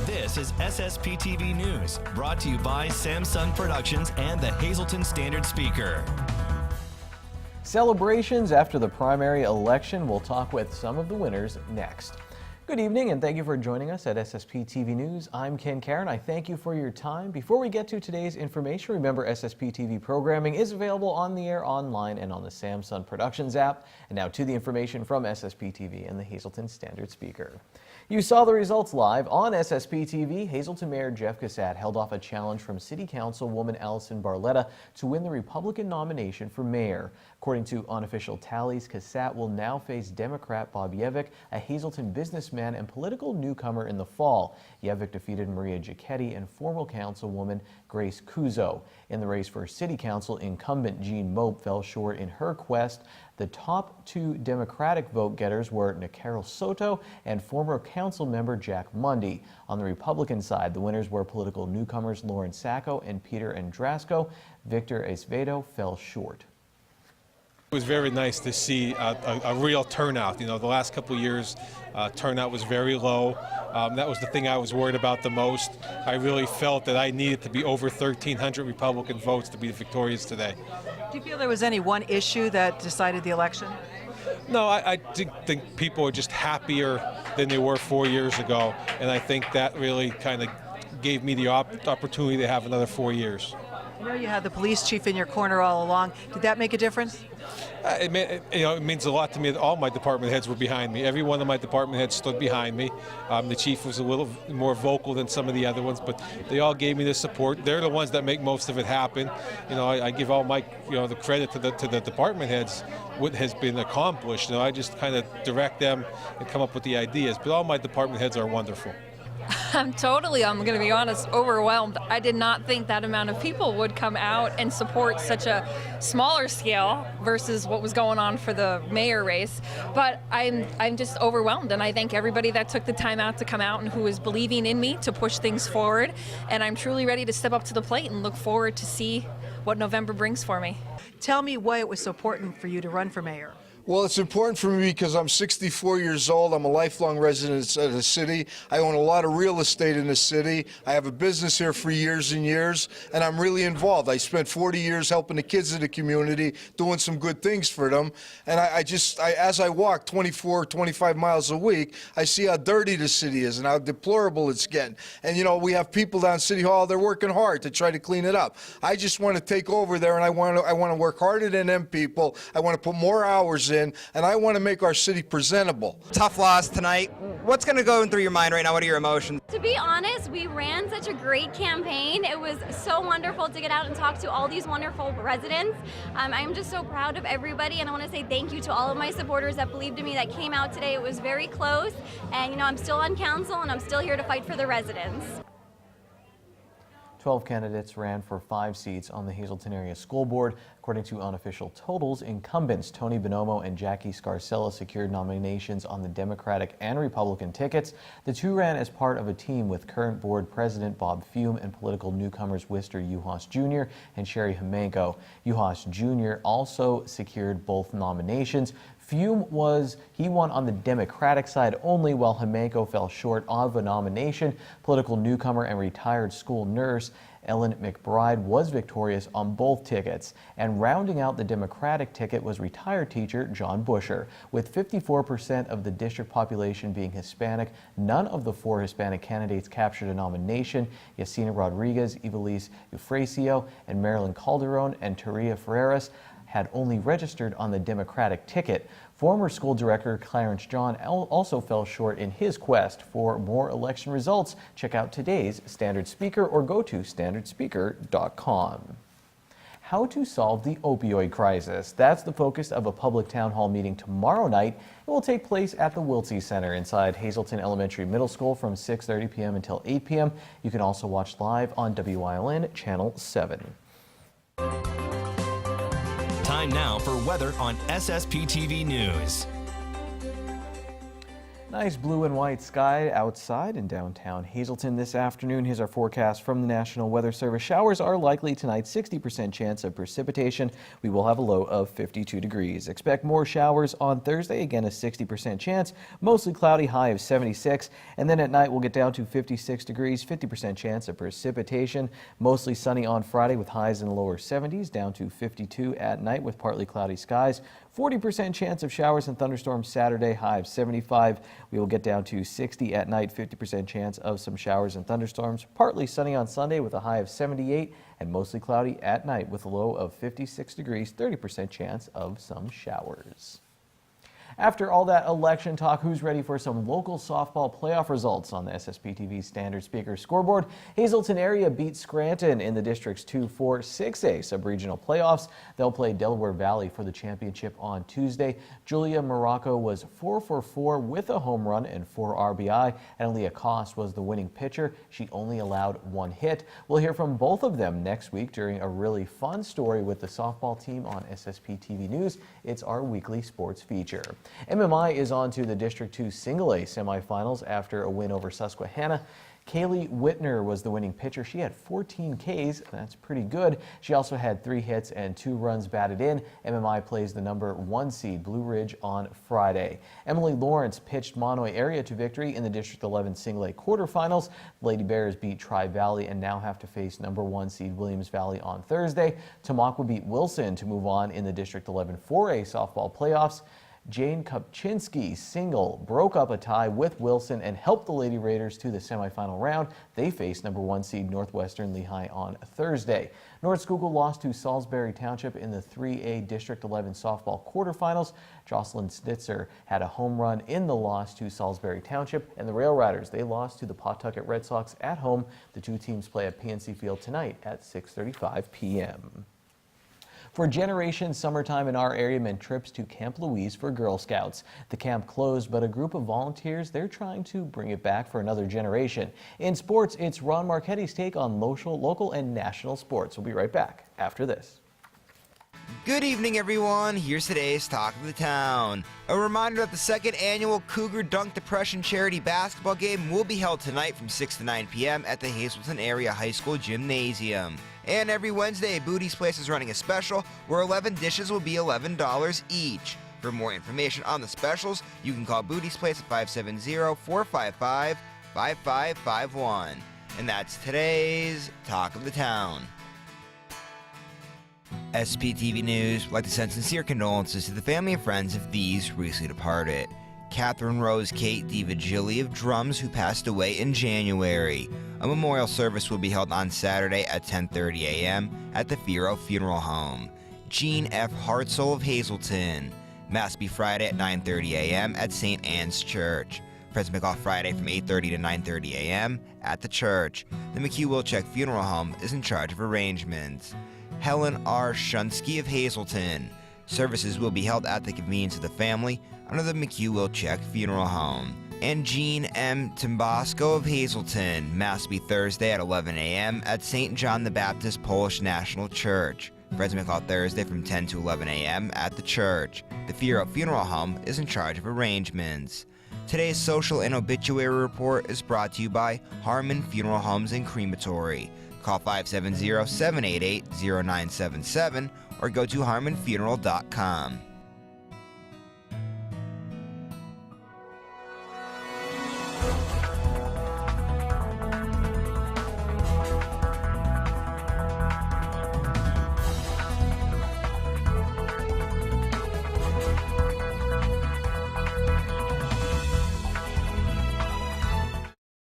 This is SSPTV News, brought to you by Samsung Productions and the Hazleton Standard Speaker. Celebrations after the primary election. We'll talk with some of the winners next. Good evening and thank you for joining us at SSPTV News. I'm Ken Karen. I thank you for your time. Before we get to today's information, remember SSPTV programming is available on the air, online, and on the Samsung Productions app. And now to the information from SSPTV and the Hazleton Standard Speaker. You saw the results live on SSPTV. Hazleton Mayor Jeff Cassat held off a challenge from City Councilwoman Allison Barletta to win the Republican nomination for mayor. According to unofficial tallies, Cassat will now face Democrat Bob Yevick, a Hazleton businessman and political newcomer, in the fall. Yevick defeated Maria Giacchetti and former councilwoman Grace Cuzo. In the race for City Council, incumbent Jean Mope fell short in her quest. The top two Democratic vote-getters were Nicarol Soto and former council member Jack Mundy. On the Republican side, the winners were political newcomers Lauren Sacco and Peter Andrasco. Victor Acevedo fell short. It was very nice to see a real turnout. You know, the last couple of years, turnout was very low. That was the thing I was worried about the most. I really felt that I needed to be over 1,300 Republican votes to be victorious today. Do you feel there was any one issue that decided the election? No, I think people are just happier than they were 4 years ago, and I think that really kind of gave me the opportunity to have another 4 years. I know you had the police chief in your corner all along. Did that make a difference? It means a lot to me that all my department heads were behind me. Every one of my department heads stood behind me. The chief was a little more vocal than some of the other ones, but they all gave me the support. They're the ones that make most of it happen. You know, I give all my, the credit to the department heads. What has been accomplished. You know, I just kind of direct them and come up with the ideas. But all my department heads are wonderful. I'm going to be honest, overwhelmed. I did not think that amount of people would come out and support such a smaller scale versus what was going on for the mayor race. But I'm just overwhelmed, and I thank everybody that took the time out to come out and who is believing in me to push things forward. And I'm truly ready to step up to the plate and look forward to see what November brings for me. Tell me why it was so important for you to run for mayor. Well, it's important for me because I'm 64 years old. I'm a lifelong resident of the city. I own a lot of real estate in the city. I have a business here for years and years, and I'm really involved. I spent 40 years helping the kids in the community, doing some good things for them. And as I walk 24, 25 miles a week, I see how dirty the city is and how deplorable it's getting. And, you know, we have people down City Hall, they're working hard to try to clean it up. I just want to take over there, and I want to work harder than them people. I want to put more hours in, and I want to make our city presentable. Tough loss tonight. What's going to go through your mind right now? What are your emotions? To be honest, we ran such a great campaign. It was so wonderful to get out and talk to all these wonderful residents. I'm just so proud of everybody, and I want to say thank you to all of my supporters that believed in me, that came out today. It was very close, and I'm still on council, and I'm still here to fight for the residents. 12 candidates ran for 5 seats on the Hazleton Area School Board. According to unofficial totals, incumbents Tony Bonomo and Jackie Scarcella secured nominations on the Democratic and Republican tickets. The two ran as part of a team with current board president Bob Fume and political newcomers Wister Uhas Jr. and Sherry Homenko. Uhas Jr. also secured both nominations. Fume won on the Democratic side only, while Homenko fell short of a nomination. Political newcomer and retired school nurse Ellen McBride was victorious on both tickets. And rounding out the Democratic ticket was retired teacher John Busher. With 54% of the district population being Hispanic, none of the 4 Hispanic candidates captured a nomination. Yacina Rodriguez, Ivelisse Eufrasio, and Marilyn Calderon and Teria Ferreras had only registered on the Democratic ticket. Former school director Clarence John also fell short in his quest. For more election results, check out today's Standard Speaker or go to standardspeaker.com. How to solve the opioid crisis. That's the focus of a public town hall meeting tomorrow night. It will take place at the Wiltsey Center inside Hazleton Elementary Middle School from 6:30 p.m. until 8 p.m. You can also watch live on WILN Channel 7. Time now for weather on SSPTV News. Nice blue and white sky outside in downtown Hazleton this afternoon. Here's our forecast from the National Weather Service. Showers are likely tonight, 60% chance of precipitation. We will have a low of 52 degrees. Expect more showers on Thursday, again a 60% chance. Mostly cloudy, high of 76. And then at night we'll get down to 56 degrees, 50% chance of precipitation. Mostly sunny on Friday with highs in the lower 70s, down to 52 at night with partly cloudy skies. 40% chance of showers and thunderstorms Saturday, high of 75. We will get down to 60 at night, 50% chance of some showers and thunderstorms. Partly sunny on Sunday with a high of 78 and mostly cloudy at night with a low of 56 degrees, 30% chance of some showers. After all that election talk, who's ready for some local softball playoff results on the SSPTV Standard Speaker scoreboard? Hazleton area beat Scranton in the district's 2-4-6A sub-regional playoffs. They'll play Delaware Valley for the championship on Tuesday. Julia Morocco was 4 for 4 with a home run and 4 RBI, and Leah Cost was the winning pitcher. She only allowed 1 hit. We'll hear from both of them next week during a really fun story with the softball team on SSPTV News. It's our weekly sports feature. MMI is on to the District 2 Single A semifinals after a win over Susquehanna. Kaylee Whitner was the winning pitcher. She had 14 Ks. That's pretty good. She also had 3 hits and 2 runs batted in. MMI plays the number 1 seed Blue Ridge on Friday. Emily Lawrence pitched Monoy area to victory in the District 11 Single A quarterfinals. Lady Bears beat Tri-Valley and now have to face number 1 seed Williams Valley on Thursday. Tamaqua beat Wilson to move on in the District 11 4A softball playoffs. Jane Kupczynski's single broke up a tie with Wilson and helped the Lady Raiders to the semifinal round. They face number 1 seed Northwestern Lehigh on Thursday. North Schuylkill lost to Salisbury Township in the 3A District 11 softball quarterfinals. Jocelyn Snitzer had a home run in the loss to Salisbury Township, and the Rail Riders, they lost to the Pawtucket Red Sox at home. The two teams play at PNC Field tonight at 6:35 p.m. For generations, summertime in our area meant trips to Camp Louise for Girl Scouts. The camp closed, but a group of volunteers, they're trying to bring it back for another generation. In sports, it's Ron Marchetti's take on local and national sports. We'll be right back after this. Good evening, everyone. Here's today's Talk of the Town. A reminder that the 2nd annual Cougar Dunk Depression charity basketball game will be held tonight from 6 to 9 p.m. at the Hazleton Area High School Gymnasium. And every Wednesday, Booty's Place is running a special where 11 dishes will be $11 each. For more information on the specials, you can call Booty's Place at 570-455-5551. And that's today's Talk of the Town. SSPTV News would like to send sincere condolences to the family and friends of these recently departed. Catherine Rose Kate DiVigili of drums, who passed away in January. A memorial service will be held on Saturday at 10:30 a.m. at the Firo Funeral Home. Jean F. Hartzell of Hazleton. Mass be Friday at 9:30 a.m. at St. Anne's Church. Present McGough Friday from 8:30 to 9:30 a.m. at the church. The McHugh-Wilczek Funeral Home is in charge of arrangements. Helen R. Shunsky of Hazleton. Services will be held at the convenience of the family under the McHugh-Wilczek Funeral Home. And Jean M. Timbasco of Hazleton. Mass be Thursday at 11 a.m. at St. John the Baptist Polish National Church. Friends may call Thursday from 10 to 11 a.m. at the church. The Firo Funeral Home is in charge of arrangements. Today's social and obituary report is brought to you by Harmon Funeral Homes and Crematory. Call 570-788-0977 or go to harmonfuneral.com.